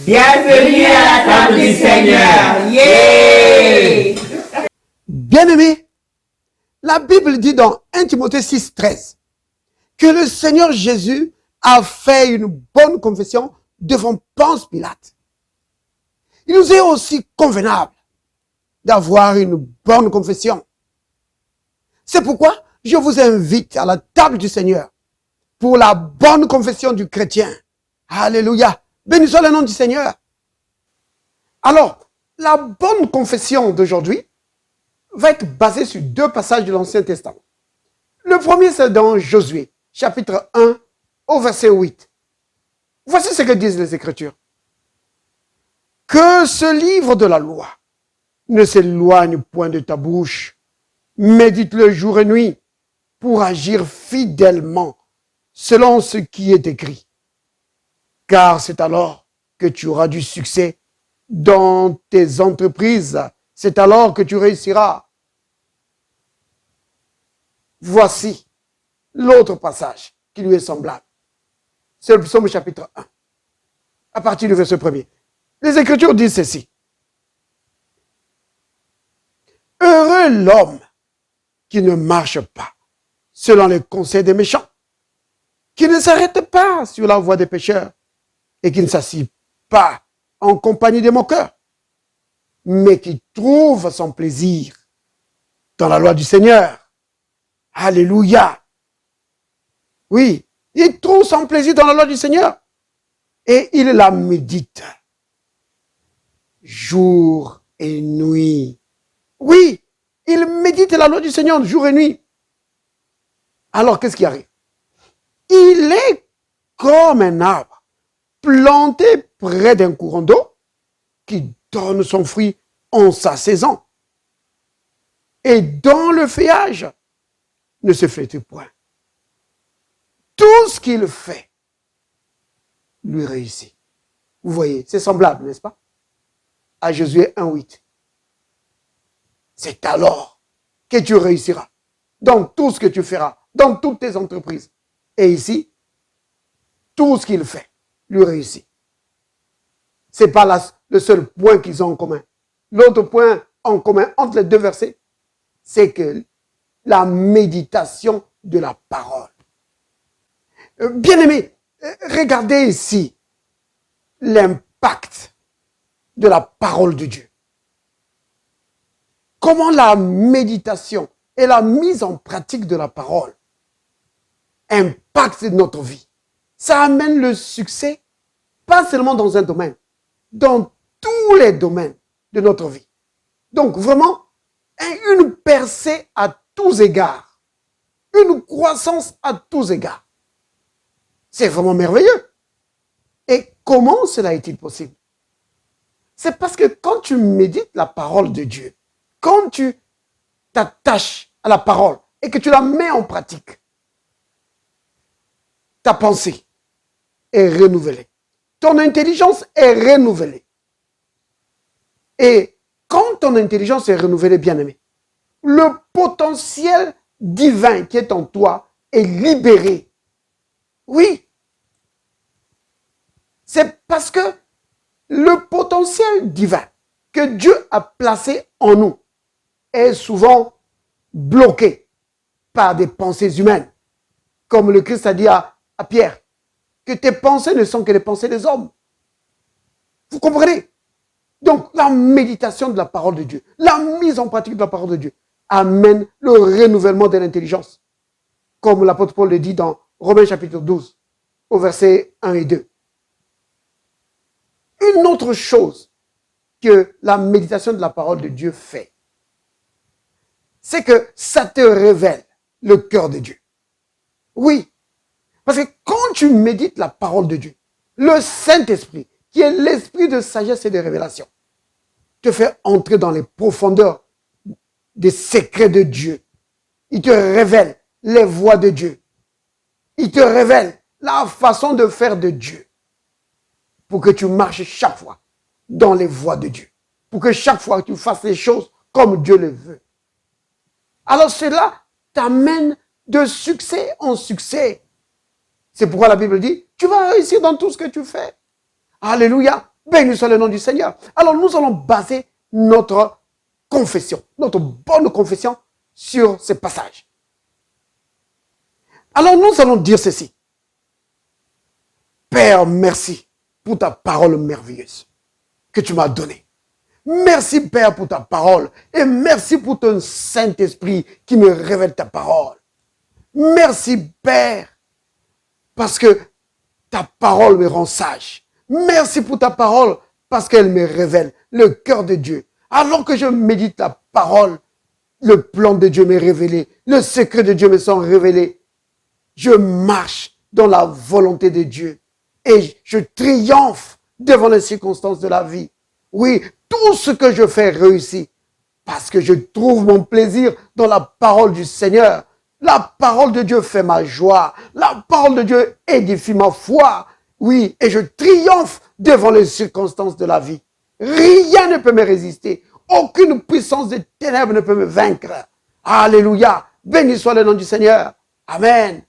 Bienvenue à la table du Seigneur. Yeah! Bien-aimés, la Bible dit dans 1 Timothée 6,13 que le Seigneur Jésus a fait une bonne confession devant Ponce Pilate. Il nous est aussi convenable d'avoir une bonne confession. C'est pourquoi je vous invite à la table du Seigneur pour la bonne confession du chrétien. Alléluia. Béni soit le nom du Seigneur. Alors, la bonne confession d'aujourd'hui va être basée sur deux passages de l'Ancien Testament. Le premier, c'est dans Josué, chapitre 1, au verset 8. Voici ce que disent les Écritures. Que ce livre de la loi ne s'éloigne point de ta bouche, médite-le jour et nuit pour agir fidèlement selon ce qui est écrit. Car c'est alors que tu auras du succès dans tes entreprises. C'est alors que tu réussiras. Voici l'autre passage qui lui est semblable. C'est le psaume chapitre 1, à partir du verset 1er. Les Écritures disent ceci. Heureux l'homme qui ne marche pas selon les conseils des méchants, qui ne s'arrête pas sur la voie des pécheurs et qui ne s'assied pas en compagnie des moqueurs, mais qui trouve son plaisir dans la loi du Seigneur. Alléluia. Oui, il trouve son plaisir dans la loi du Seigneur et il la médite jour et nuit. Oui, il médite la loi du Seigneur jour et nuit. Alors, qu'est-ce qui arrive? Il est comme un arbre planté près d'un courant d'eau qui donne son fruit en sa saison. Et dont le feuillage ne se flétrit point. Tout ce qu'il fait lui réussit. Vous voyez, c'est semblable, n'est-ce pas? À Josué 1,8. C'est alors que tu réussiras dans tout ce que tu feras, dans toutes tes entreprises. Et ici, tout ce qu'il fait lui réussit. Ce n'est pas le seul point qu'ils ont en commun. L'autre point en commun entre les deux versets, c'est que la méditation de la parole. Bien-aimés, regardez ici l'impact de la parole de Dieu. Comment la méditation et la mise en pratique de la parole impactent notre vie. Ça amène le succès, pas seulement dans un domaine, dans tous les domaines de notre vie. Donc vraiment, une percée à tous égards, une croissance à tous égards. C'est vraiment merveilleux. Et comment cela est-il possible? C'est parce que quand tu médites la parole de Dieu, quand tu t'attaches à la parole et que tu la mets en pratique, ta pensée est renouvelée. Ton intelligence est renouvelée. Et quand ton intelligence est renouvelée, bien-aimé, le potentiel divin qui est en toi est libéré. Oui. C'est parce que le potentiel divin que Dieu a placé en nous est souvent bloqué par des pensées humaines. Comme le Christ a dit à Pierre, que tes pensées ne sont que les pensées des hommes. Vous comprenez? Donc, la méditation de la parole de Dieu, la mise en pratique de la parole de Dieu amène le renouvellement de l'intelligence. Comme l'apôtre Paul le dit dans Romains chapitre 12, au verset 1 et 2. Une autre chose que la méditation de la parole de Dieu fait, c'est que ça te révèle le cœur de Dieu. Oui, parce que quand tu médites la parole de Dieu, le Saint-Esprit, qui est l'esprit de sagesse et de révélation, te fait entrer dans les profondeurs des secrets de Dieu. Il te révèle les voies de Dieu. Il te révèle la façon de faire de Dieu pour que tu marches chaque fois dans les voies de Dieu. Pour que chaque fois tu fasses les choses comme Dieu le veut. Alors cela t'amène de succès en succès. C'est pourquoi la Bible dit, tu vas réussir dans tout ce que tu fais. Alléluia. Béni soit le nom du Seigneur. Alors nous allons baser notre confession, notre bonne confession sur ces passages. Alors nous allons dire ceci. Père, merci pour ta parole merveilleuse que tu m'as donnée. Merci Père pour ta parole et merci pour ton Saint-Esprit qui me révèle ta parole. Merci Père parce que ta parole me rend sage. Merci pour ta parole parce qu'elle me révèle le cœur de Dieu. Alors que je médite la parole, le plan de Dieu m'est révélé, le secret de Dieu me sont révélés. Je marche dans la volonté de Dieu et je triomphe devant les circonstances de la vie. Oui, tout ce que je fais réussit parce que je trouve mon plaisir dans la parole du Seigneur. La parole de Dieu fait ma joie. La parole de Dieu édifie ma foi. Oui, et je triomphe devant les circonstances de la vie. Rien ne peut me résister. Aucune puissance des ténèbres ne peut me vaincre. Alléluia. Béni soit le nom du Seigneur. Amen.